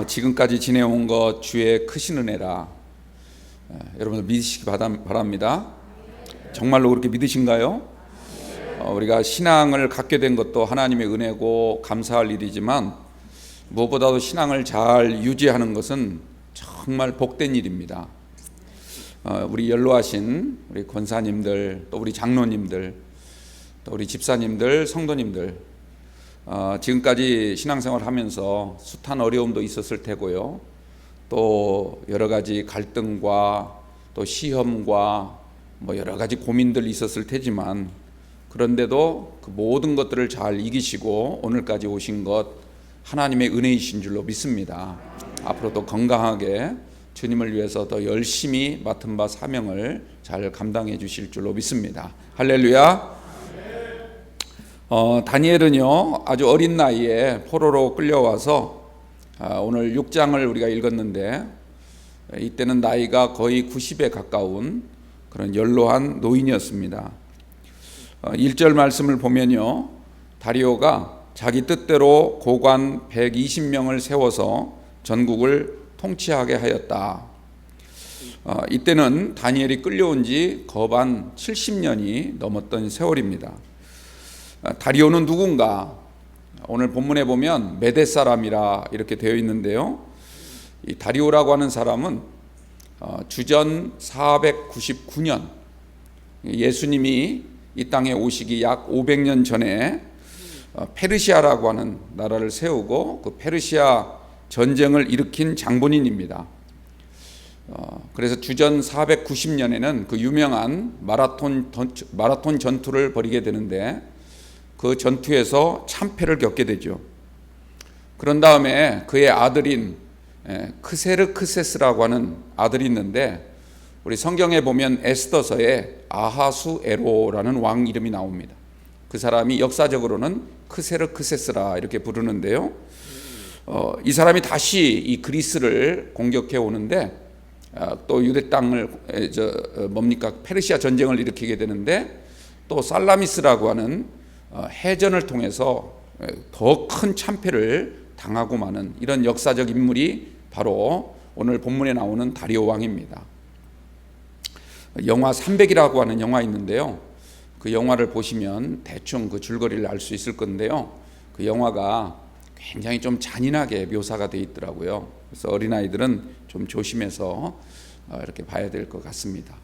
지금까지 지내온 것 주의 크신 은혜라. 여러분들 믿으시기 바랍니다. 정말로 그렇게 믿으신가요? 우리가 신앙을 갖게 된 것도 하나님의 은혜고 감사할 일이지만 무엇보다도 신앙을 잘 유지하는 것은 정말 복된 일입니다. 우리 연로하신 우리 권사님들, 또 우리 장로님들, 또 우리 집사님들, 성도님들, 지금까지 신앙생활을 하면서 숱한 어려움도 있었을 테고요. 또 여러 가지 갈등과 또 시험과 여러 가지 고민들이 있었을 테지만, 그런데도 그 모든 것들을 잘 이기시고 오늘까지 오신 것 하나님의 은혜이신 줄로 믿습니다. 앞으로도 건강하게 주님을 위해서 더 열심히 맡은 바 사명을 잘 감당해 주실 줄로 믿습니다. 할렐루야. 다니엘은요, 아주 어린 나이에 포로로 끌려와서 오늘 6장을 우리가 읽었는데, 이때는 나이가 거의 90에 가까운 그런 연로한 노인이었습니다. 1절 말씀을 보면요, 다리오가 자기 뜻대로 고관 120명을 세워서 전국을 통치하게 하였다. 이때는 다니엘이 끌려온 지 거반 70년이 넘었던 세월입니다. 다리오는 누군가? 오늘 본문에 보면 메대 사람이라 이렇게 되어 있는데요, 이 다리오라고 하는 사람은 주전 499년 예수님이 이 땅에 오시기 약 500년 전에 페르시아라고 하는 나라를 세우고 그 페르시아 전쟁을 일으킨 장본인입니다. 그래서 주전 490년에는 그 유명한 마라톤 전투를 벌이게 되는데, 그 전투에서 참패를 겪게 되죠. 그런 다음에 그의 아들인 크세르크세스라고 하는 아들이 있는데, 우리 성경에 보면 에스더서에 아하수에로라는 왕 이름이 나옵니다. 그 사람이 역사적으로는 크세르크세스라 이렇게 부르는데요, 이 사람이 다시 이 그리스를 공격해 오는데, 또 유대 땅을 페르시아 전쟁을 일으키게 되는데, 또 살라미스라고 하는 해전을 통해서 더 큰 참패를 당하고 마는 이런 역사적 인물이 바로 오늘 본문에 나오는 다리오 왕입니다. 영화 300이라고 하는 영화 있는데요, 그 영화를 보시면 대충 그 줄거리를 알 수 있을 건데요, 그 영화가 굉장히 좀 잔인하게 묘사가 되어 있더라고요. 그래서 어린아이들은 좀 조심해서 이렇게 봐야 될 것 같습니다.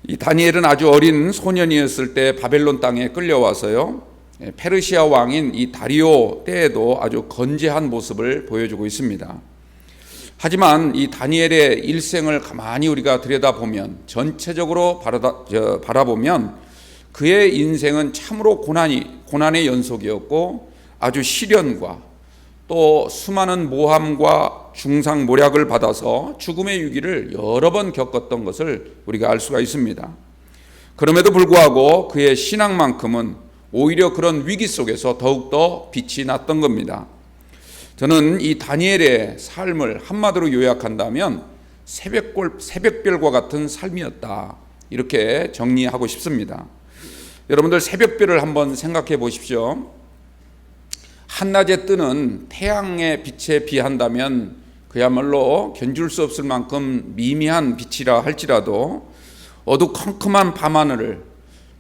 이 다니엘은 아주 어린 소년이었을 때 바벨론 땅에 끌려와서요, 페르시아 왕인 이 다리오 때에도 아주 건재한 모습을 보여주고 있습니다. 하지만 이 다니엘의 일생을 가만히 우리가 들여다보면, 전체적으로 바라보면 그의 인생은 참으로 고난의 연속이었고, 아주 시련과 또 수많은 모함과 중상모략을 받아서 죽음의 위기를 여러 번 겪었던 것을 우리가 알 수가 있습니다. 그럼에도 불구하고 그의 신앙만큼은 오히려 그런 위기 속에서 더욱더 빛이 났던 겁니다. 저는 이 다니엘의 삶을 한마디로 요약한다면 새벽별과 같은 삶이었다, 이렇게 정리하고 싶습니다. 여러분들 새벽별을 한번 생각해 보십시오. 한낮에 뜨는 태양의 빛에 비한다면 그야말로 견줄 수 없을 만큼 미미한 빛이라 할지라도, 어두컴컴한 밤하늘을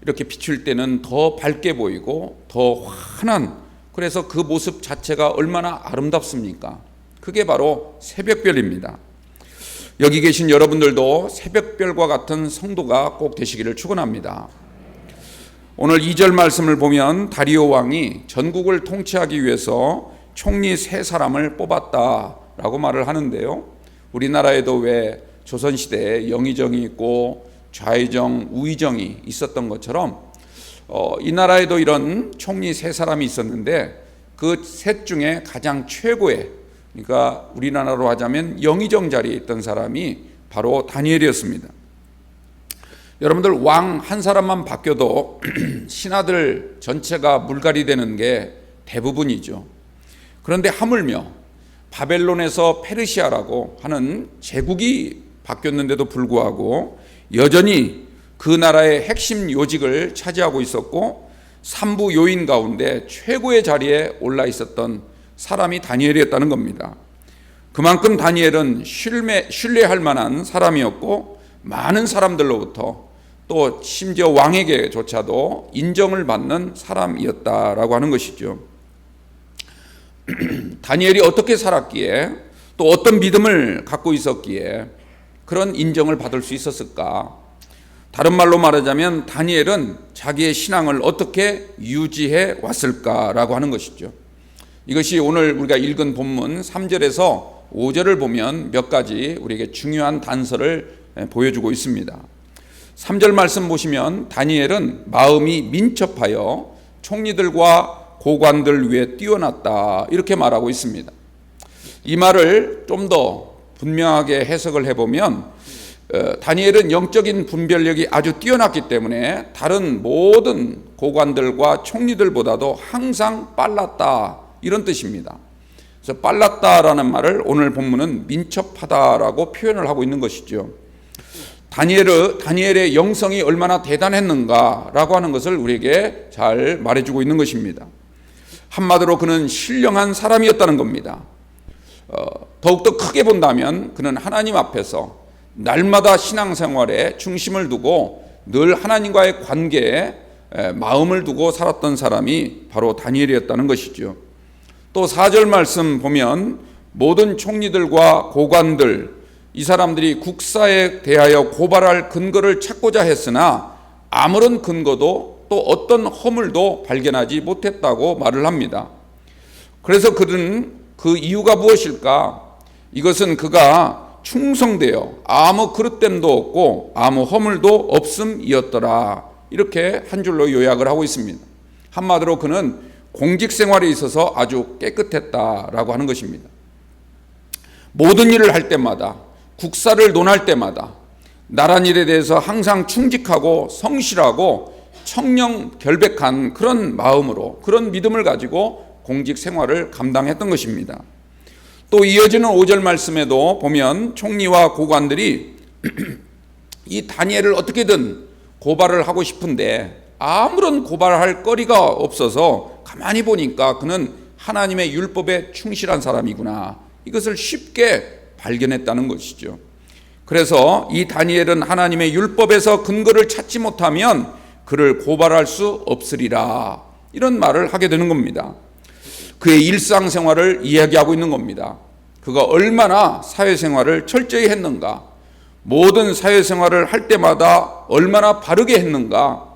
이렇게 비출 때는 더 밝게 보이고 더 환한, 그래서 그 모습 자체가 얼마나 아름답습니까? 그게 바로 새벽별입니다. 여기 계신 여러분들도 새벽별과 같은 성도가 꼭 되시기를 축원합니다. 오늘 2절 말씀을 보면 다리오 왕이 전국을 통치하기 위해서 총리 3사람을 뽑았다라고 말을 하는데요, 우리나라에도 왜 조선시대에 영의정이 있고 좌의정, 우의정이 있었던 것처럼 이 나라에도 이런 총리 3사람이 있었는데, 그 셋 중에 가장 최고의, 그러니까 우리나라로 하자면 영의정 자리에 있던 사람이 바로 다니엘이었습니다. 여러분들, 왕 한 사람만 바뀌어도 신하들 전체가 물갈이 되는 게 대부분이죠. 그런데 하물며 바벨론에서 페르시아라고 하는 제국이 바뀌었는데도 불구하고 여전히 그 나라의 핵심 요직을 차지하고 있었고, 3부 요인 가운데 최고의 자리에 올라 있었던 사람이 다니엘이었다는 겁니다. 그만큼 다니엘은 신뢰할 만한 사람이었고 많은 사람들로부터 또 심지어 왕에게조차도 인정을 받는 사람이었다라고 하는 것이죠. 다니엘이 어떻게 살았기에 또 어떤 믿음을 갖고 있었기에 그런 인정을 받을 수 있었을까? 다른 말로 말하자면 다니엘은 자기의 신앙을 어떻게 유지해 왔을까라고 하는 것이죠. 이것이 오늘 우리가 읽은 본문 3절에서 5절을 보면 몇 가지 우리에게 중요한 단서를 보여주고 있습니다. 3절 말씀 보시면 다니엘은 마음이 민첩하여 총리들과 고관들 위에 뛰어났다 이렇게 말하고 있습니다. 이 말을 좀 더 분명하게 해석을 해보면 다니엘은 영적인 분별력이 아주 뛰어났기 때문에 다른 모든 고관들과 총리들보다도 항상 빨랐다 이런 뜻입니다. 그래서 빨랐다라는 말을 오늘 본문은 민첩하다라고 표현을 하고 있는 것이죠. 다니엘의 영성이 얼마나 대단했는가라고 하는 것을 우리에게 잘 말해주고 있는 것입니다. 한마디로 그는 신령한 사람이었다는 겁니다. 더욱더 크게 본다면 그는 하나님 앞에서 날마다 신앙생활에 중심을 두고 늘 하나님과의 관계에 마음을 두고 살았던 사람이 바로 다니엘이었다는 것이죠. 또 4절 말씀 보면 모든 총리들과 고관들 이 사람들이 국사에 대하여 고발할 근거를 찾고자 했으나 아무런 근거도 또 어떤 허물도 발견하지 못했다고 말을 합니다. 그래서 그는 그 이유가 무엇일까? 이것은 그가 충성되어 아무 그릇됨도 없고 아무 허물도 없음이었더라. 이렇게 한 줄로 요약을 하고 있습니다. 한마디로 그는 공직 생활에 있어서 아주 깨끗했다라고 하는 것입니다. 모든 일을 할 때마다 국사를 논할 때마다 나란 일에 대해서 항상 충직하고 성실하고 청렴 결백한 그런 마음으로 그런 믿음을 가지고 공직 생활을 감당했던 것입니다. 또 이어지는 5절 말씀에도 보면 총리와 고관들이 이 다니엘을 어떻게든 고발을 하고 싶은데 아무런 고발할 거리가 없어서 가만히 보니까 그는 하나님의 율법에 충실한 사람이구나. 이것을 쉽게 발견했다는 것이죠. 그래서 이 다니엘은 하나님의 율법에서 근거를 찾지 못하면 그를 고발할 수 없으리라. 이런 말을 하게 되는 겁니다. 그의 일상생활을 이야기하고 있는 겁니다. 그가 얼마나 사회생활을 철저히 했는가, 모든 사회생활을 할 때마다 얼마나 바르게 했는가.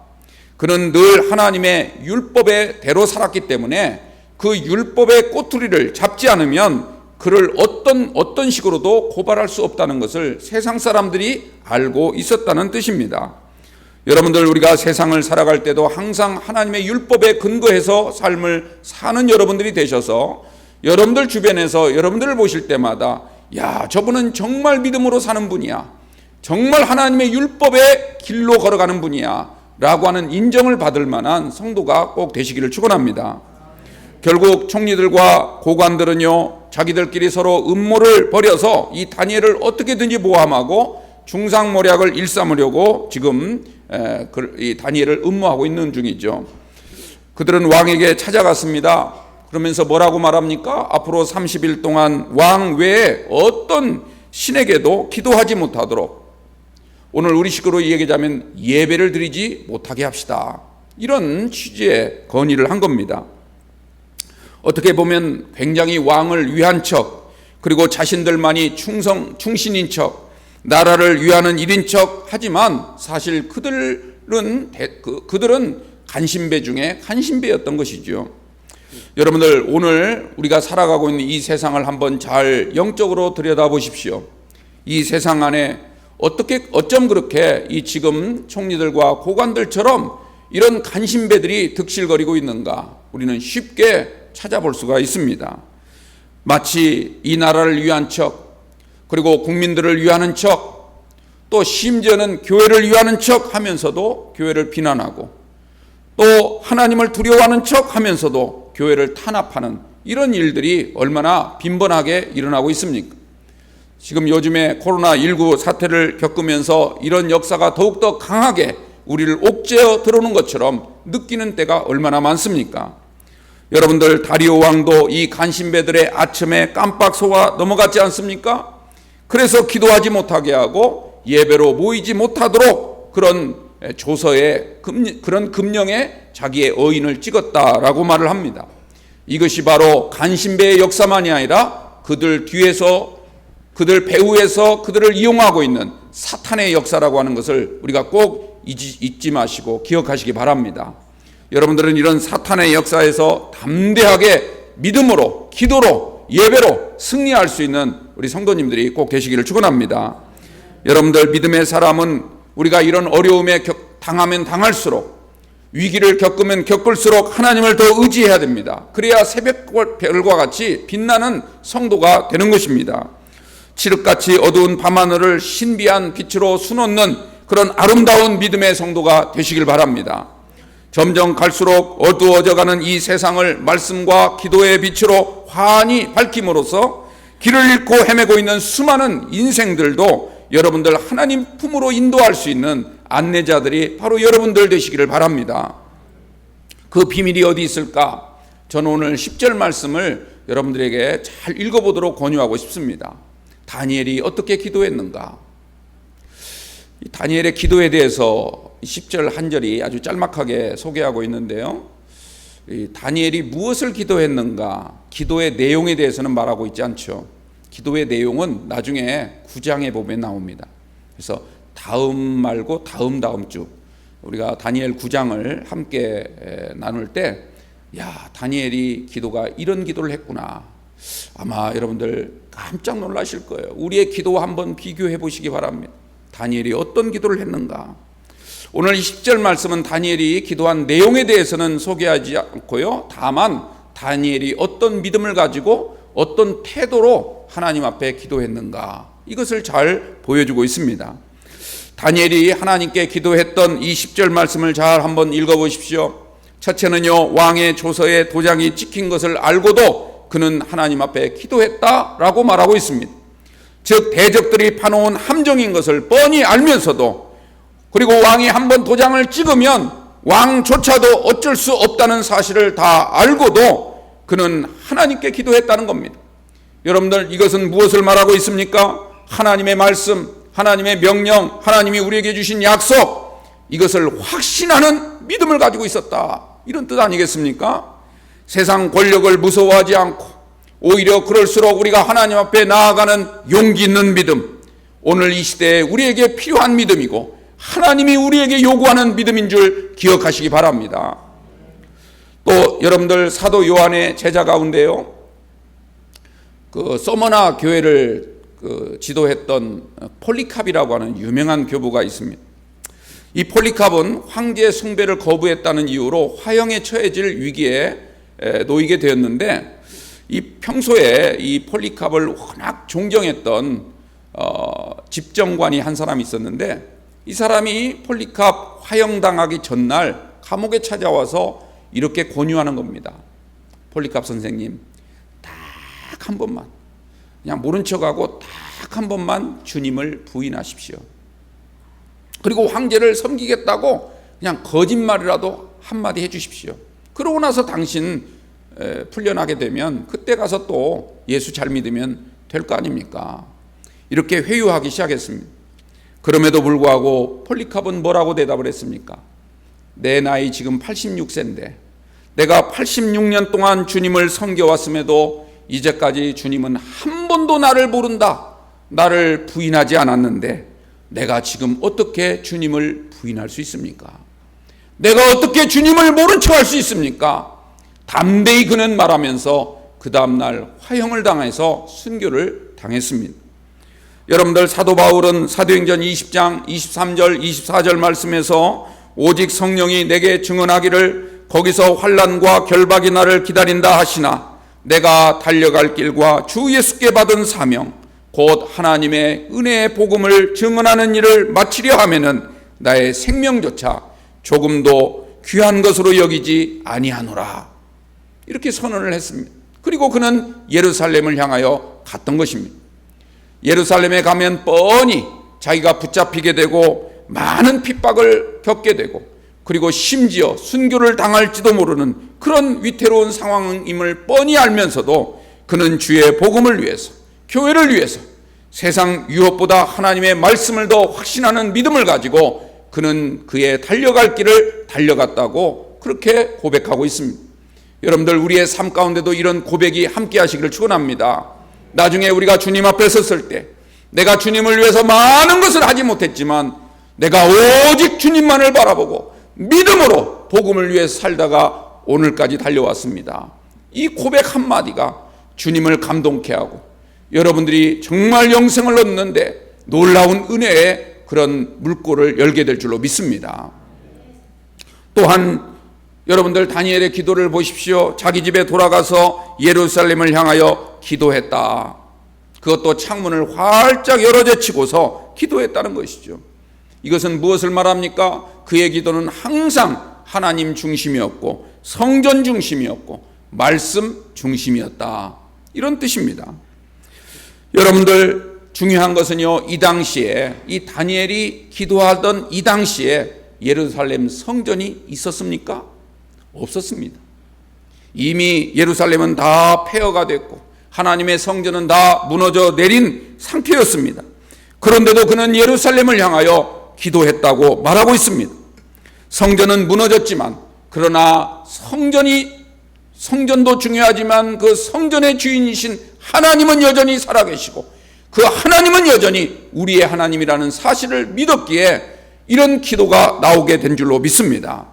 그는 늘 하나님의 율법의 대로 살았기 때문에 그 율법의 꼬투리를 잡지 않으면 그를 어떤 식으로도 고발할 수 없다는 것을 세상 사람들이 알고 있었다는 뜻입니다. 여러분들, 우리가 세상을 살아갈 때도 항상 하나님의 율법에 근거해서 삶을 사는 여러분들이 되셔서 여러분들 주변에서 여러분들을 보실 때마다 야, 저분은 정말 믿음으로 사는 분이야, 정말 하나님의 율법의 길로 걸어가는 분이야 라고 하는 인정을 받을 만한 성도가 꼭 되시기를 축원합니다. 결국 총리들과 고관들은요, 자기들끼리 서로 음모를 벌여서 이 다니엘을 어떻게든지 모함하고 중상모략을 일삼으려고 지금 이 다니엘을 음모하고 있는 중이죠. 그들은 왕에게 찾아갔습니다. 그러면서 뭐라고 말합니까? 앞으로 30일 동안 왕 외에 어떤 신에게도 기도하지 못하도록, 오늘 우리식으로 얘기하자면 예배를 드리지 못하게 합시다. 이런 취지의 건의를 한 겁니다. 어떻게 보면 굉장히 왕을 위한 척, 그리고 자신들만이 충신인 척, 나라를 위하는 일인 척 하지만 사실 그들은 간신배 중에 간신배였던 것이죠. 여러분들, 오늘 우리가 살아가고 있는 이 세상을 한번 잘 영적으로 들여다보십시오. 이 세상 안에 어쩜 그렇게 이 지금 총리들과 고관들처럼 이런 간신배들이 득실거리고 있는가, 우리는 쉽게 찾아볼 수가 있습니다. 마치 이 나라를 위한 척, 그리고 국민들을 위하는 척, 또 심지어는 교회를 위하는 척 하면서도 교회를 비난하고, 또 하나님을 두려워하는 척 하면서도 교회를 탄압하는 이런 일들이 얼마나 빈번하게 일어나고 있습니까? 지금 요즘에 코로나19 사태를 겪으면서 이런 역사가 더욱더 강하게 우리를 옥죄어 들어오는 것처럼 느끼는 때가 얼마나 많습니까? 여러분들 다리오 왕도 이 간신배들의 아첨에 깜빡 속아 넘어갔지 않습니까? 그래서 기도하지 못하게 하고 예배로 모이지 못하도록 그런 조서에 그런 금령에 자기의 어인을 찍었다라고 말을 합니다. 이것이 바로 간신배의 역사만이 아니라 그들 뒤에서 그들 배후에서 그들을 이용하고 있는 사탄의 역사라고 하는 것을 우리가 꼭 잊지 마시고 기억하시기 바랍니다. 여러분들은 이런 사탄의 역사에서 담대하게 믿음으로, 기도로, 예배로 승리할 수 있는 우리 성도님들이 꼭 되시기를 축원합니다. 여러분들 믿음의 사람은 우리가 이런 어려움에 당하면 당할수록, 위기를 겪으면 겪을수록 하나님을 더 의지해야 됩니다. 그래야 새벽별과 같이 빛나는 성도가 되는 것입니다. 칠흑같이 어두운 밤하늘을 신비한 빛으로 수놓는 그런 아름다운 믿음의 성도가 되시길 바랍니다. 점점 갈수록 어두워져가는 이 세상을 말씀과 기도의 빛으로 환히 밝힘으로써 길을 잃고 헤매고 있는 수많은 인생들도 여러분들 하나님 품으로 인도할 수 있는 안내자들이 바로 여러분들 되시기를 바랍니다. 그 비밀이 어디 있을까? 저는 오늘 10절 말씀을 여러분들에게 잘 읽어보도록 권유하고 싶습니다. 다니엘이 어떻게 기도했는가? 이 다니엘의 기도에 대해서 10절 한 절이 아주 짤막하게 소개하고 있는데요. 이 다니엘이 무엇을 기도했는가? 기도의 내용에 대해서는 말하고 있지 않죠. 기도의 내용은 나중에 9장에 보면 나옵니다. 그래서 다음 말고 다음 주 우리가 다니엘 9장을 함께 나눌 때, 야, 다니엘이 기도가 이런 기도를 했구나. 아마 여러분들 깜짝 놀라실 거예요. 우리의 기도와 한번 비교해 보시기 바랍니다. 다니엘이 어떤 기도를 했는가? 오늘 10절 말씀은 다니엘이 기도한 내용에 대해서는 소개하지 않고요. 다만 다니엘이 어떤 믿음을 가지고 어떤 태도로 하나님 앞에 기도했는가, 이것을 잘 보여주고 있습니다. 다니엘이 하나님께 기도했던 이 10절 말씀을 잘 한번 읽어보십시오. 첫째는요, 왕의 조서에 도장이 찍힌 것을 알고도 그는 하나님 앞에 기도했다라고 말하고 있습니다. 즉 대적들이 파놓은 함정인 것을 뻔히 알면서도, 그리고 왕이 한번 도장을 찍으면 왕조차도 어쩔 수 없다는 사실을 다 알고도 그는 하나님께 기도했다는 겁니다. 여러분들, 이것은 무엇을 말하고 있습니까? 하나님의 말씀, 하나님의 명령, 하나님이 우리에게 주신 약속, 이것을 확신하는 믿음을 가지고 있었다, 이런 뜻 아니겠습니까? 세상 권력을 무서워하지 않고 오히려 그럴수록 우리가 하나님 앞에 나아가는 용기 있는 믿음, 오늘 이 시대에 우리에게 필요한 믿음이고 하나님이 우리에게 요구하는 믿음인 줄 기억하시기 바랍니다. 또 여러분들, 사도 요한의 제자 가운데요, 그 서머나 교회를 지도했던 폴리캅이라고 하는 유명한 교부가 있습니다. 이 폴리캅은 황제 숭배를 거부했다는 이유로 화형에 처해질 위기에 놓이게 되었는데, 이 평소에 이 폴리캅을 워낙 존경했던 집정관이 한 사람이 있었는데, 이 사람이 폴리캅 화형당하기 전날 감옥에 찾아와서 이렇게 권유하는 겁니다. 폴리캅 선생님, 딱 한 번만, 그냥 모른 척하고 딱 한 번만 주님을 부인하십시오. 그리고 황제를 섬기겠다고 그냥 거짓말이라도 한마디 해주십시오. 그러고 나서 당신 풀려나게 되면 그때 가서 또 예수 잘 믿으면 될 거 아닙니까? 이렇게 회유하기 시작했습니다. 그럼에도 불구하고 폴리캅은 뭐라고 대답을 했습니까? 내 나이 지금 86세인데 내가 86년 동안 주님을 섬겨왔음에도 이제까지 주님은 한 번도 나를 모른다, 나를 부인하지 않았는데 내가 지금 어떻게 주님을 부인할 수 있습니까? 내가 어떻게 주님을 모른 척할 수 있습니까? 담대히 그는 말하면서 그 다음날 화형을 당해서 순교를 당했습니다. 여러분들, 사도 바울은 사도행전 20장 23절 24절 말씀에서 오직 성령이 내게 증언하기를 거기서 환난과 결박이 나를 기다린다 하시나 내가 달려갈 길과 주 예수께 받은 사명 곧 하나님의 은혜의 복음을 증언하는 일을 마치려 하면은 나의 생명조차 조금도 귀한 것으로 여기지 아니하노라, 이렇게 선언을 했습니다. 그리고 그는 예루살렘을 향하여 갔던 것입니다. 예루살렘에 가면 뻔히 자기가 붙잡히게 되고 많은 핍박을 겪게 되고 그리고 심지어 순교를 당할지도 모르는 그런 위태로운 상황임을 뻔히 알면서도 그는 주의 복음을 위해서, 교회를 위해서 세상 유업보다 하나님의 말씀을 더 확신하는 믿음을 가지고 그는 그의 달려갈 길을 달려갔다고 그렇게 고백하고 있습니다. 여러분들, 우리의 삶 가운데도 이런 고백이 함께 하시기를 축원합니다. 나중에 우리가 주님 앞에 섰을 때 내가 주님을 위해서 많은 것을 하지 못했지만 내가 오직 주님만을 바라보고 믿음으로 복음을 위해서 살다가 오늘까지 달려왔습니다. 이 고백 한마디가 주님을 감동케 하고 여러분들이 정말 영생을 얻는데 놀라운 은혜의 그런 물꼬를 열게 될 줄로 믿습니다. 또한 여러분들, 다니엘의 기도를 보십시오. 자기 집에 돌아가서 예루살렘을 향하여 기도했다. 그것도 창문을 활짝 열어 제치고서 기도했다는 것이죠. 이것은 무엇을 말합니까? 그의 기도는 항상 하나님 중심이었고 성전 중심이었고 말씀 중심이었다, 이런 뜻입니다. 여러분들, 중요한 것은요, 이 당시에, 이 다니엘이 기도하던 이 당시에 예루살렘 성전이 있었습니까? 없었습니다. 이미 예루살렘은 다 폐허가 됐고 하나님의 성전은 다 무너져 내린 상태였습니다. 그런데도 그는 예루살렘을 향하여 기도했다고 말하고 있습니다. 성전은 무너졌지만, 그러나 성전도 중요하지만 그 성전의 주인이신 하나님은 여전히 살아계시고 그 하나님은 여전히 우리의 하나님이라는 사실을 믿었기에 이런 기도가 나오게 된 줄로 믿습니다.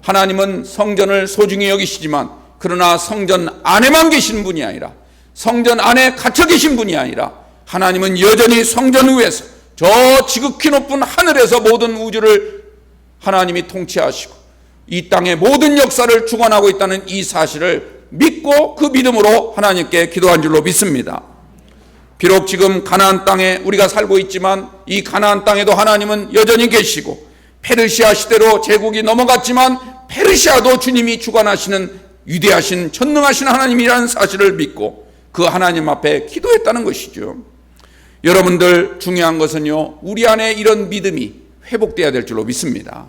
하나님은 성전을 소중히 여기시지만, 그러나 성전 안에만 계신 분이 아니라, 성전 안에 갇혀 계신 분이 아니라 하나님은 여전히 성전 위에서 저 지극히 높은 하늘에서 모든 우주를 하나님이 통치하시고 이 땅의 모든 역사를 주관하고 있다는 이 사실을 믿고 그 믿음으로 하나님께 기도한 줄로 믿습니다. 비록 지금 가나안 땅에 우리가 살고 있지만 이 가나안 땅에도 하나님은 여전히 계시고, 페르시아 시대로 제국이 넘어갔지만 페르시아도 주님이 주관하시는 위대하신 전능하신 하나님이라는 사실을 믿고 그 하나님 앞에 기도했다는 것이죠. 여러분들, 중요한 것은요, 우리 안에 이런 믿음이 회복되어야 될 줄로 믿습니다.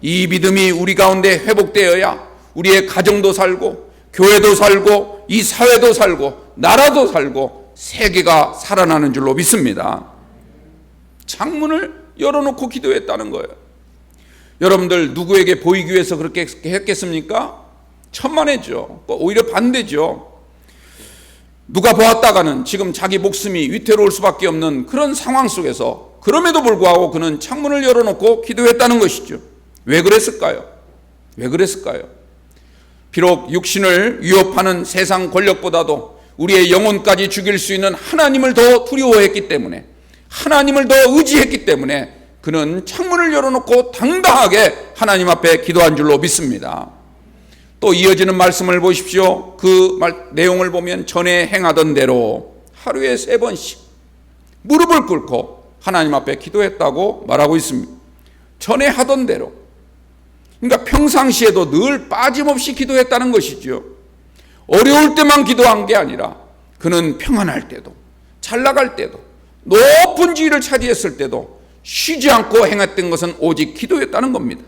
이 믿음이 우리 가운데 회복되어야 우리의 가정도 살고 교회도 살고 이 사회도 살고 나라도 살고 세계가 살아나는 줄로 믿습니다. 창문을 열어놓고 기도했다는 거예요. 여러분들, 누구에게 보이기 위해서 그렇게 했겠습니까? 천만에죠. 오히려 반대죠. 누가 보았다가는 지금 자기 목숨이 위태로울 수밖에 없는 그런 상황 속에서 그럼에도 불구하고 그는 창문을 열어놓고 기도했다는 것이죠. 왜 그랬을까요? 왜 그랬을까요? 비록 육신을 위협하는 세상 권력보다도 우리의 영혼까지 죽일 수 있는 하나님을 더 두려워했기 때문에, 하나님을 더 의지했기 때문에 그는 창문을 열어놓고 당당하게 하나님 앞에 기도한 줄로 믿습니다. 또 이어지는 말씀을 보십시오. 그 내용을 보면 전에 행하던 대로 하루에 3번씩 무릎을 꿇고 하나님 앞에 기도했다고 말하고 있습니다. 전에 하던 대로, 그러니까 평상시에도 늘 빠짐없이 기도했다는 것이죠. 어려울 때만 기도한 게 아니라 그는 평안할 때도, 잘 나갈 때도, 높은 지위를 차지했을 때도 쉬지 않고 행했던 것은 오직 기도였다는 겁니다.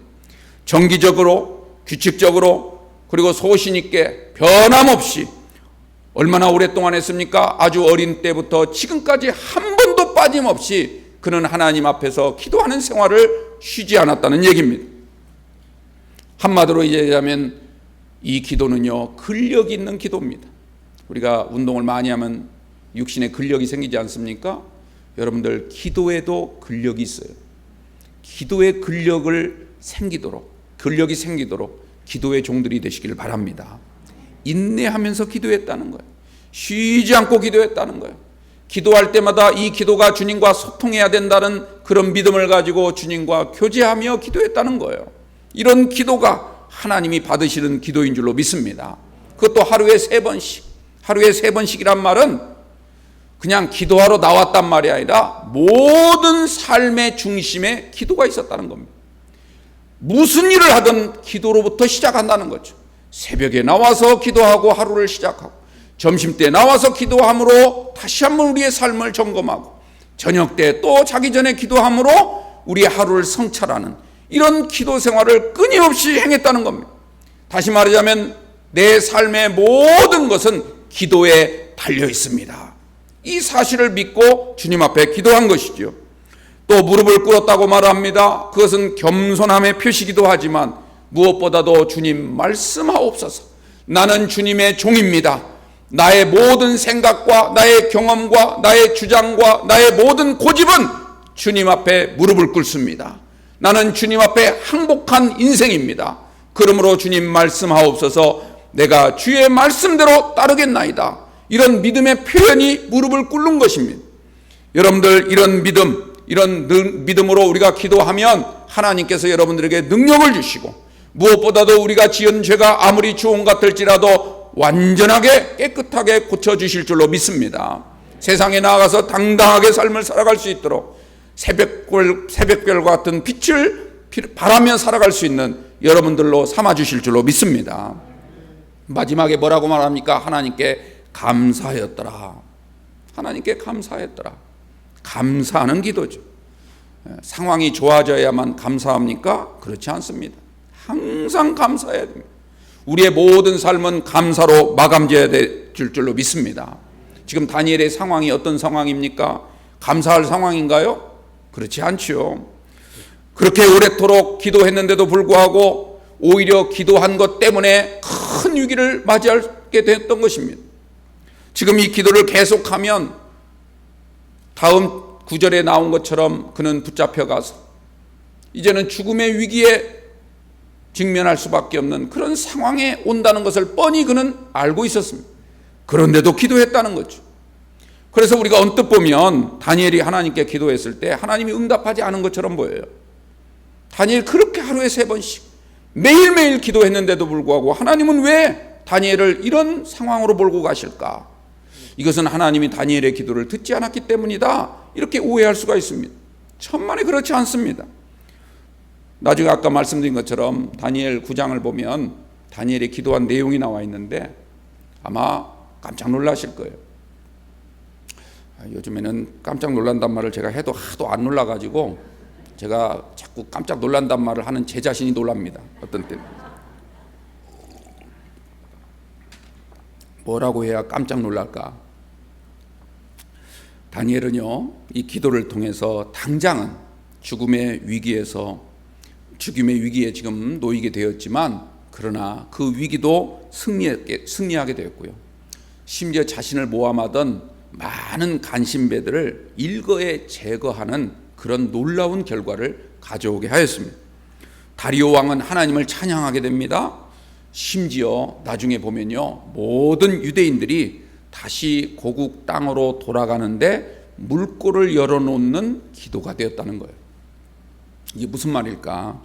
정기적으로, 규칙적으로, 그리고 소신 있게 변함없이 얼마나 오랫동안 했습니까? 아주 어린 때부터 지금까지 한 번도 빠짐없이 그는 하나님 앞에서 기도하는 생활을 쉬지 않았다는 얘기입니다. 한마디로 얘기하면 이 기도는요, 근력 있는 기도입니다. 우리가 운동을 많이 하면 육신에 근력이 생기지 않습니까? 여러분들, 기도에도 근력이 있어요. 기도의 근력이 생기도록 기도의 종들이 되시길 바랍니다. 인내하면서 기도했다는 거예요. 쉬지 않고 기도했다는 거예요. 기도할 때마다 이 기도가 주님과 소통해야 된다는 그런 믿음을 가지고 주님과 교제하며 기도했다는 거예요. 이런 기도가 하나님이 받으시는 기도인 줄로 믿습니다. 그것도 하루에 3번씩. 하루에 3번씩이란 말은 그냥 기도하러 나왔단 말이 아니라 모든 삶의 중심에 기도가 있었다는 겁니다. 무슨 일을 하든 기도로부터 시작한다는 거죠. 새벽에 나와서 기도하고 하루를 시작하고, 점심때 나와서 기도함으로 다시 한번 우리의 삶을 점검하고, 저녁 때 또 자기 전에 기도함으로 우리의 하루를 성찰하는 이런 기도 생활을 끊임없이 행했다는 겁니다. 다시 말하자면 내 삶의 모든 것은 기도에 달려 있습니다. 이 사실을 믿고 주님 앞에 기도한 것이죠. 또 무릎을 꿇었다고 말합니다. 그것은 겸손함의 표시기도 하지만 무엇보다도 주님 말씀하옵소서. 나는 주님의 종입니다. 나의 모든 생각과 나의 경험과 나의 주장과 나의 모든 고집은 주님 앞에 무릎을 꿇습니다. 나는 주님 앞에 항복한 인생입니다. 그러므로 주님 말씀하옵소서. 내가 주의 말씀대로 따르겠나이다. 이런 믿음의 표현이 무릎을 꿇는 것입니다. 여러분들 이런 믿음으로 우리가 기도하면 하나님께서 여러분들에게 능력을 주시고 무엇보다도 우리가 지은 죄가 아무리 주홍 같을지라도 완전하게 깨끗하게 고쳐주실 줄로 믿습니다. 세상에 나아가서 당당하게 삶을 살아갈 수 있도록 새벽별 같은 빛을 바라며 살아갈 수 있는 여러분들로 삼아주실 줄로 믿습니다. 마지막에 뭐라고 말합니까? 하나님께 감사하였더라. 하나님께 감사하였더라. 감사하는 기도죠. 상황이 좋아져야만 감사합니까? 그렇지 않습니다. 항상 감사해야 됩니다. 우리의 모든 삶은 감사로 마감되어야 될 줄로 믿습니다. 지금 다니엘의 상황이 어떤 상황입니까? 감사할 상황인가요? 그렇지 않지요. 그렇게 오래도록 기도했는데도 불구하고 오히려 기도한 것 때문에 큰 위기를 맞이하게 됐던 것입니다. 지금 이 기도를 계속하면 다음 구절에 나온 것처럼 그는 붙잡혀가서 이제는 죽음의 위기에 직면할 수밖에 없는 그런 상황에 온다는 것을 뻔히 그는 알고 있었습니다. 그런데도 기도했다는 거죠. 그래서 우리가 언뜻 보면 다니엘이 하나님께 기도했을 때 하나님이 응답하지 않은 것처럼 보여요. 다니엘 그렇게 하루에 3번씩 매일매일 기도했는데도 불구하고 하나님은 왜 다니엘을 이런 상황으로 몰고 가실까? 이것은 하나님이 다니엘의 기도를 듣지 않았기 때문이다. 이렇게 오해할 수가 있습니다. 천만에 그렇지 않습니다. 나중에 아까 말씀드린 것처럼 다니엘 9장을 보면 다니엘이 기도한 내용이 나와 있는데 아마 깜짝 놀라실 거예요. 요즘에는 깜짝 놀란단 말을 제가 해도 하도 안 놀라가지고 제가 자꾸 깜짝 놀란단 말을 하는 제 자신이 놀랍니다. 어떤 때는. 뭐라고 해야 깜짝 놀랄까? 다니엘은요, 이 기도를 통해서 당장은 죽음의 위기에 지금 놓이게 되었지만 그러나 그 위기도 승리하게 되었고요. 심지어 자신을 모함하던 많은 간신배들을 일거에 제거하는 그런 놀라운 결과를 가져오게 하였습니다. 다리오 왕은 하나님을 찬양하게 됩니다. 심지어 나중에 보면요, 모든 유대인들이 다시 고국 땅으로 돌아가는데 물꼬를 열어놓는 기도가 되었다는 거예요. 이게 무슨 말일까?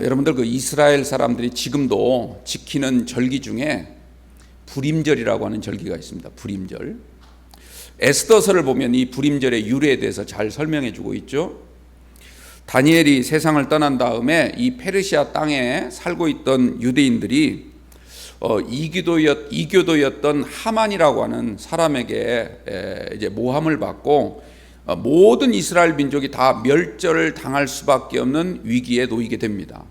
여러분들 그 이스라엘 사람들이 지금도 지키는 절기 중에 불임절이라고 하는 절기가 있습니다. 불임절. 에스더서를 보면 이 불임절의 유래에 대해서 잘 설명해 주고 있죠. 다니엘이 세상을 떠난 다음에 이 페르시아 땅에 살고 있던 유대인들이 이교도였던 하만이라고 하는 사람에게 이제 모함을 받고 모든 이스라엘 민족이 다 멸절을 당할 수밖에 없는 위기에 놓이게 됩니다.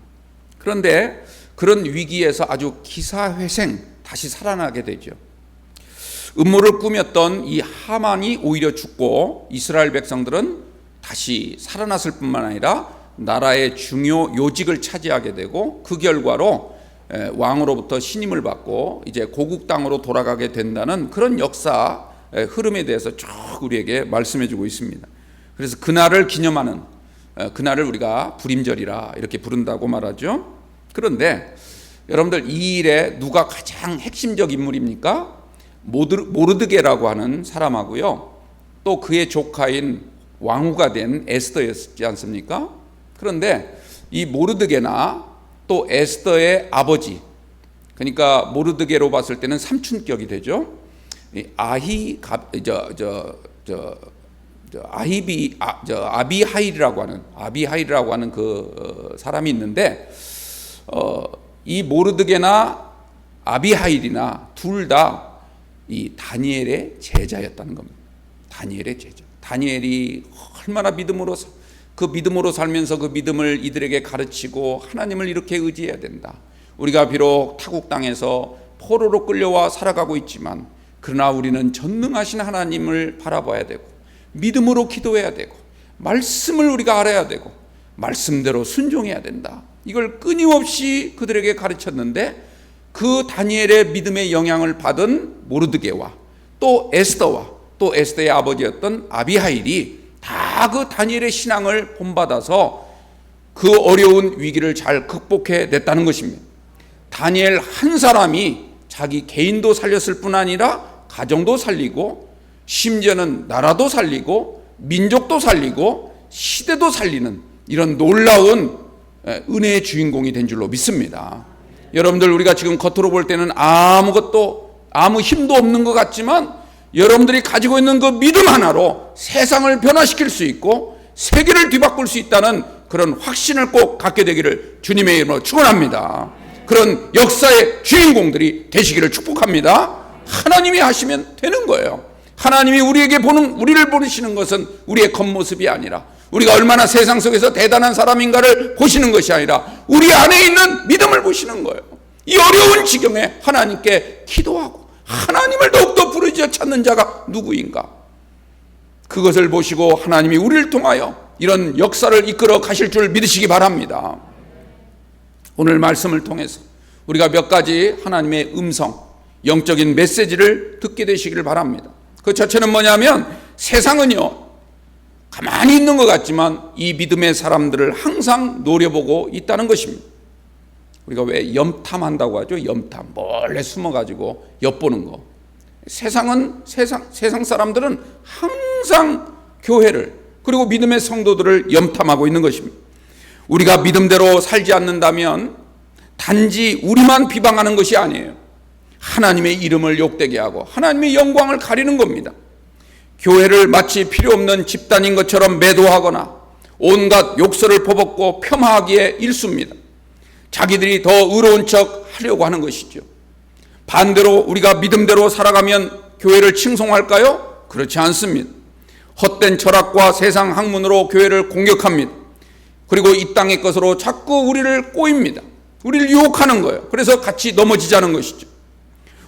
그런데 그런 위기에서 아주 기사회생 다시 살아나게 되죠. 음모를 꾸몄던 이 하만이 오히려 죽고 이스라엘 백성들은 다시 살아났을 뿐만 아니라 나라의 중요 요직을 차지하게 되고 그 결과로 왕으로부터 신임을 받고 이제 고국 땅으로 돌아가게 된다는 그런 역사 흐름에 대해서 쭉 우리에게 말씀해 주고 있습니다. 그래서 그날을 기념하는 그날을 우리가 불임절이라 이렇게 부른다고 말하죠. 그런데 여러분들 이 일에 누가 가장 핵심적 인물입니까? 모르드게라고 하는 사람하고요. 또 그의 조카인 왕후가 된 에스더였지 않습니까? 그런데 이 모르드게나 또 에스더의 아버지, 그러니까 모르드게로 봤을 때는 삼촌격이 되죠. 아비하일이라고 하는 그 사람이 있는데 이 모르드게나 아비하일이나 둘 다 이 다니엘의 제자였다는 겁니다. 다니엘의 제자. 다니엘이 얼마나 믿음으로 그 믿음으로 살면서 그 믿음을 이들에게 가르치고 하나님을 이렇게 의지해야 된다. 우리가 비록 타국 땅에서 포로로 끌려와 살아가고 있지만 그러나 우리는 전능하신 하나님을 바라봐야 되고 믿음으로 기도해야 되고 말씀을 우리가 알아야 되고 말씀대로 순종해야 된다. 이걸 끊임없이 그들에게 가르쳤는데 그 다니엘의 믿음의 영향을 받은 모르드게와 또 에스더와 또 에스더의 아버지였던 아비하일이 다 그 다니엘의 신앙을 본받아서 그 어려운 위기를 잘 극복해냈다는 것입니다. 다니엘 한 사람이 자기 개인도 살렸을 뿐 아니라 가정도 살리고 심지어는 나라도 살리고 민족도 살리고 시대도 살리는 이런 놀라운 은혜의 주인공이 된 줄로 믿습니다. 여러분들, 우리가 지금 겉으로 볼 때는 아무 힘도 없는 것 같지만 여러분들이 가지고 있는 그 믿음 하나로 세상을 변화시킬 수 있고 세계를 뒤바꿀 수 있다는 그런 확신을 꼭 갖게 되기를 주님의 이름으로 축원합니다. 그런 역사의 주인공들이 되시기를 축복합니다. 하나님이 하시면 되는 거예요. 하나님이 우리를 보시는 것은 우리의 겉모습이 아니라 우리가 얼마나 세상 속에서 대단한 사람인가를 보시는 것이 아니라 우리 안에 있는 믿음을 보시는 거예요. 이 어려운 지경에 하나님께 기도하고 하나님을 더욱더 부르짖어 찾는 자가 누구인가? 그것을 보시고 하나님이 우리를 통하여 이런 역사를 이끌어 가실 줄 믿으시기 바랍니다. 오늘 말씀을 통해서 우리가 몇 가지 하나님의 음성, 영적인 메시지를 듣게 되시기를 바랍니다. 그 첫째는 뭐냐면 세상은요 가만히 있는 것 같지만 이 믿음의 사람들을 항상 노려보고 있다는 것입니다. 우리가 왜 염탐한다고 하죠? 염탐, 몰래 숨어가지고 엿보는 거. 세상 사람들은 항상 교회를 그리고 믿음의 성도들을 염탐하고 있는 것입니다. 우리가 믿음대로 살지 않는다면 단지 우리만 비방하는 것이 아니에요. 하나님의 이름을 욕되게 하고 하나님의 영광을 가리는 겁니다. 교회를 마치 필요 없는 집단인 것처럼 매도하거나 온갖 욕설을 퍼붓고 폄하하기에 일쑤입니다. 자기들이 더 의로운 척 하려고 하는 것이죠. 반대로 우리가 믿음대로 살아가면 교회를 칭송할까요? 그렇지 않습니다. 헛된 철학과 세상 학문으로 교회를 공격합니다. 그리고 이 땅의 것으로 자꾸 우리를 꼬입니다. 우리를 유혹하는 거예요. 그래서 같이 넘어지자는 것이죠.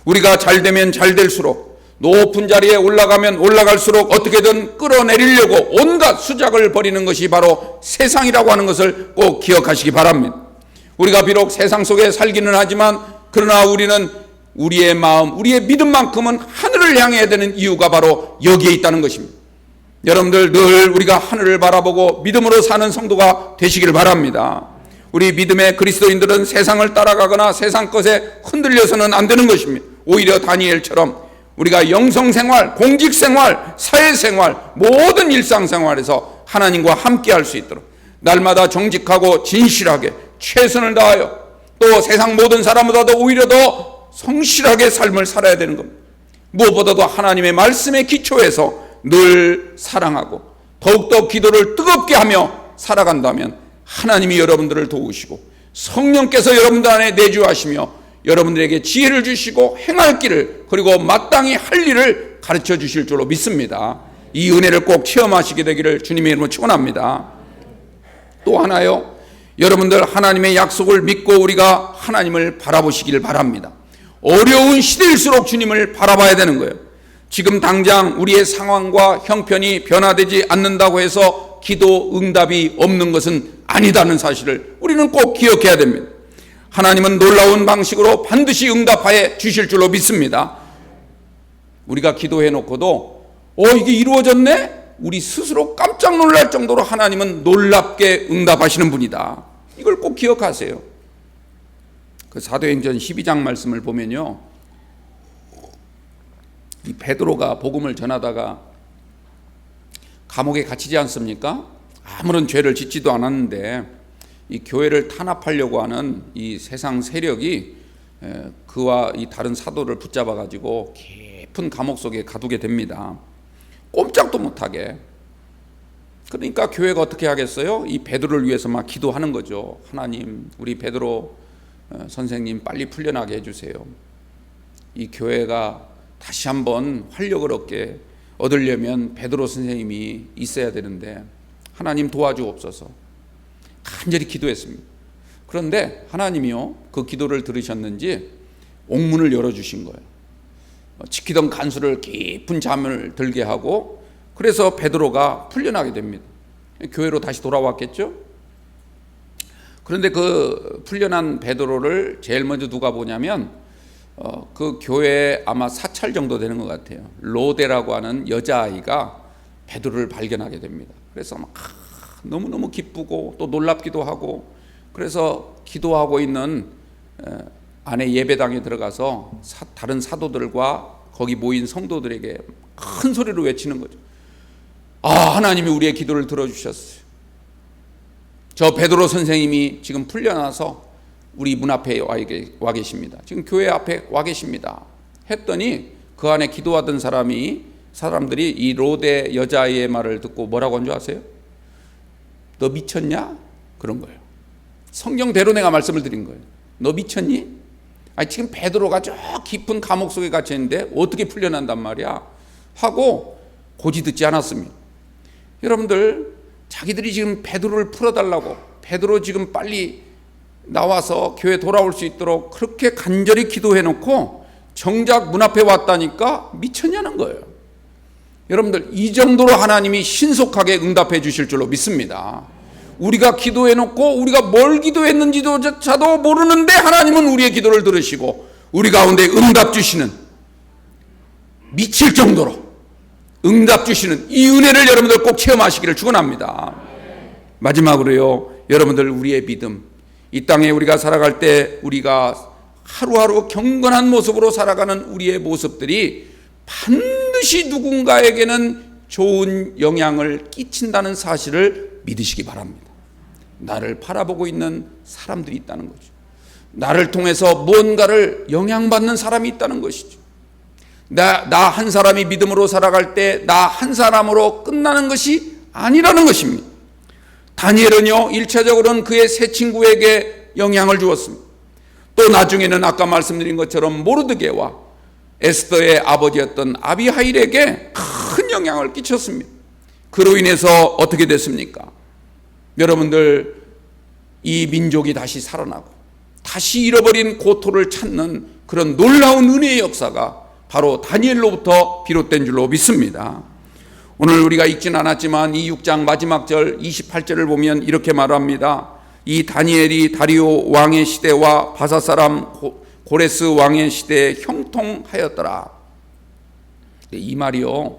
우리가 잘 되면 잘 될수록 높은 자리에 올라가면 올라갈수록 어떻게든 끌어내리려고 온갖 수작을 벌이는 것이 바로 세상이라고 하는 것을 꼭 기억하시기 바랍니다. 우리가 비록 세상 속에 살기는 하지만 그러나 우리는 우리의 마음, 우리의 믿음만큼은 하늘을 향해야 되는 이유가 바로 여기에 있다는 것입니다. 여러분들 늘 우리가 하늘을 바라보고 믿음으로 사는 성도가 되시기를 바랍니다. 우리 믿음의 그리스도인들은 세상을 따라가거나 세상 것에 흔들려서는 안 되는 것입니다. 오히려 다니엘처럼 우리가 영성생활, 공직생활, 사회생활, 모든 일상생활에서 하나님과 함께할 수 있도록 날마다 정직하고 진실하게 최선을 다하여 또 세상 모든 사람보다도 오히려 더 성실하게 삶을 살아야 되는 겁니다. 무엇보다도 하나님의 말씀에 기초해서 늘 사랑하고 더욱더 기도를 뜨겁게 하며 살아간다면 하나님이 여러분들을 도우시고 성령께서 여러분들 안에 내주하시며 여러분들에게 지혜를 주시고 행할 길을 그리고 마땅히 할 일을 가르쳐 주실 줄로 믿습니다. 이 은혜를 꼭 체험하시게 되기를 주님의 이름으로 축원합니다. 또 하나요, 여러분들 하나님의 약속을 믿고 우리가 하나님을 바라보시길 바랍니다. 어려운 시대일수록 주님을 바라봐야 되는 거예요. 지금 당장 우리의 상황과 형편이 변화되지 않는다고 해서 기도 응답이 없는 것은 아니다는 사실을 우리는 꼭 기억해야 됩니다. 하나님은 놀라운 방식으로 반드시 응답하여 주실 줄로 믿습니다. 우리가 기도해 놓고도 이게 이루어졌네? 우리 스스로 깜짝 놀랄 정도로 하나님은 놀랍게 응답하시는 분이다. 이걸 꼭 기억하세요. 그 사도행전 12장 말씀을 보면요, 이 베드로가 복음을 전하다가 감옥에 갇히지 않습니까? 아무런 죄를 짓지도 않았는데 이 교회를 탄압하려고 하는 이 세상 세력이 그와 이 다른 사도를 붙잡아 가지고 깊은 감옥 속에 가두게 됩니다. 꼼짝도 못하게. 그러니까 교회가 어떻게 하겠어요? 이 베드로를 위해서 막 기도하는 거죠. 하나님, 우리 베드로 선생님 빨리 풀려나게 해주세요. 이 교회가 다시 한번 활력을 얻으려면 베드로 선생님이 있어야 되는데 하나님 도와주옵소서 간절히 기도했습니다. 그런데 하나님이요, 그 기도를 들으셨는지 옥문을 열어주신 거예요. 지키던 간수를 깊은 잠을 들게 하고, 그래서 베드로가 풀려나게 됩니다. 교회로 다시 돌아왔겠죠. 그런데 그 풀려난 베드로를 제일 먼저 누가 보냐면 그 교회 아마 사찰 정도 되는 것 같아요. 로데라고 하는 여자아이가 베드로를 발견하게 됩니다. 그래서 막 너무너무 기쁘고 또 놀랍기도 하고, 그래서 기도하고 있는 안에 예배당에 들어가서 다른 사도들과 거기 모인 성도들에게 큰 소리로 외치는 거죠. 하나님이 우리의 기도를 들어주셨어요. 저 베드로 선생님이 지금 풀려나서 우리 문 앞에 와 계십니다. 지금 교회 앞에 와 계십니다. 했더니 그 안에 기도하던 사람들이 이 로데 여자아이의 말을 듣고 뭐라고 한 줄 아세요? 너 미쳤냐? 그런 거예요. 성경대로 내가 말씀을 드린 거예요. 너 미쳤니? 지금 베드로가 저 깊은 감옥 속에 갇혀 있는데 어떻게 풀려난단 말이야? 하고 고지 듣지 않았습니다. 여러분들, 자기들이 지금 베드로를 풀어달라고, 베드로 지금 빨리 나와서 교회 돌아올 수 있도록 그렇게 간절히 기도해놓고 정작 문 앞에 왔다니까 미쳤냐는 거예요. 여러분들, 이 정도로 하나님이 신속하게 응답해 주실 줄로 믿습니다. 우리가 기도해놓고 우리가 뭘 기도했는지조차도 모르는데 하나님은 우리의 기도를 들으시고 우리 가운데 응답 주시는, 미칠 정도로 응답 주시는 이 은혜를 여러분들 꼭 체험하시기를 축원합니다. 마지막으로요, 여러분들, 우리의 믿음, 이 땅에 우리가 살아갈 때 우리가 하루하루 경건한 모습으로 살아가는 우리의 모습들이 반드시 누군가에게는 좋은 영향을 끼친다는 사실을 믿으시기 바랍니다. 나를 바라보고 있는 사람들이 있다는 거죠. 나를 통해서 무언가를 영향받는 사람이 있다는 것이죠. 나 한 사람이 믿음으로 살아갈 때 나 한 사람으로 끝나는 것이 아니라는 것입니다. 다니엘은요, 1차적으로는 그의 세 친구에게 영향을 주었습니다. 또 나중에는 아까 말씀드린 것처럼 모르드게와 에스더의 아버지였던 아비하일에게 큰 영향을 끼쳤습니다. 그로 인해서 어떻게 됐습니까? 여러분들, 이 민족이 다시 살아나고 다시 잃어버린 고토를 찾는 그런 놀라운 은혜의 역사가 바로 다니엘로부터 비롯된 줄로 믿습니다. 오늘 우리가 읽진 않았지만 이 6장 마지막 절 28절을 보면 이렇게 말합니다. 이 다니엘이 다리오 왕의 시대와 바사 사람 고레스 왕의 시대에 형통하였더라. 이 말이요,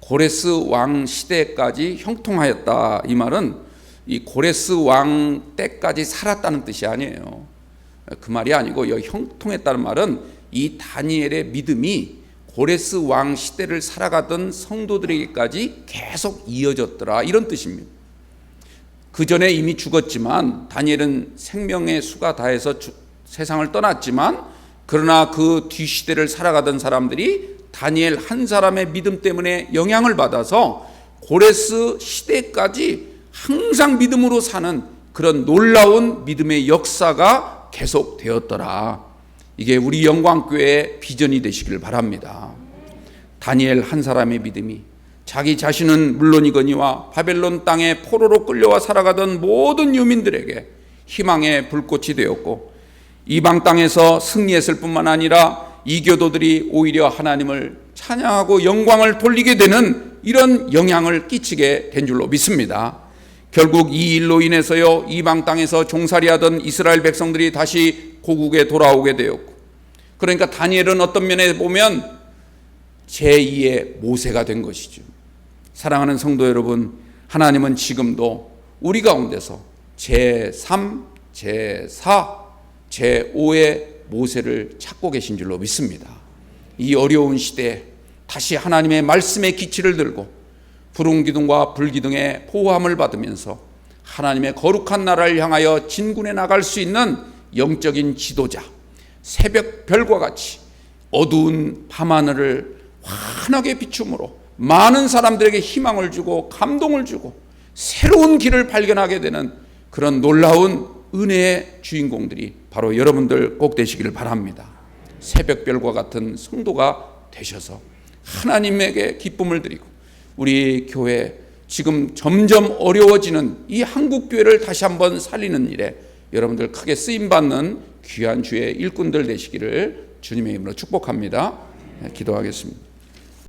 고레스 왕 시대까지 형통하였다, 이 말은 이 고레스 왕 때까지 살았다는 뜻이 아니에요. 그 말이 아니고, 여기 형통했다는 말은 이 다니엘의 믿음이 고레스 왕 시대를 살아가던 성도들에게까지 계속 이어졌더라, 이런 뜻입니다. 그 전에 이미 죽었지만, 다니엘은 생명의 수가 다해서 세상을 떠났지만, 그러나 그 뒤시대를 살아가던 사람들이 다니엘 한 사람의 믿음 때문에 영향을 받아서 고레스 시대까지 항상 믿음으로 사는 그런 놀라운 믿음의 역사가 계속되었더라. 이게 우리 영광교회의 비전이 되시길 바랍니다. 다니엘 한 사람의 믿음이 자기 자신은 물론이거니와 바벨론 땅에 포로로 끌려와 살아가던 모든 유민들에게 희망의 불꽃이 되었고, 이방 땅에서 승리했을 뿐만 아니라 이교도들이 오히려 하나님을 찬양하고 영광을 돌리게 되는 이런 영향을 끼치게 된 줄로 믿습니다. 결국 이 일로 인해서요, 이방 땅에서 종살이하던 이스라엘 백성들이 다시 고국에 돌아오게 되었고, 그러니까 다니엘은 어떤 면에 보면 제2의 모세가 된 것이죠. 사랑하는 성도 여러분, 하나님은 지금도 우리 가운데서 제3, 제4, 제5의 모세를 찾고 계신 줄로 믿습니다. 이 어려운 시대에 다시 하나님의 말씀의 기치를 들고 부름 기둥과 불 기둥의 보호함을 받으면서 하나님의 거룩한 나라를 향하여 진군해 나갈 수 있는 영적인 지도자, 새벽 별과 같이 어두운 밤하늘을 환하게 비춤으로 많은 사람들에게 희망을 주고 감동을 주고 새로운 길을 발견하게 되는 그런 놀라운 은혜의 주인공들이 바로 여러분들 꼭 되시기를 바랍니다. 새벽별과 같은 성도가 되셔서 하나님에게 기쁨을 드리고 우리 교회 지금 점점 어려워지는 이 한국교회를 다시 한번 살리는 일에 여러분들 크게 쓰임받는 귀한 주의 일꾼들 되시기를 주님의 이름으로 축복합니다. 기도하겠습니다.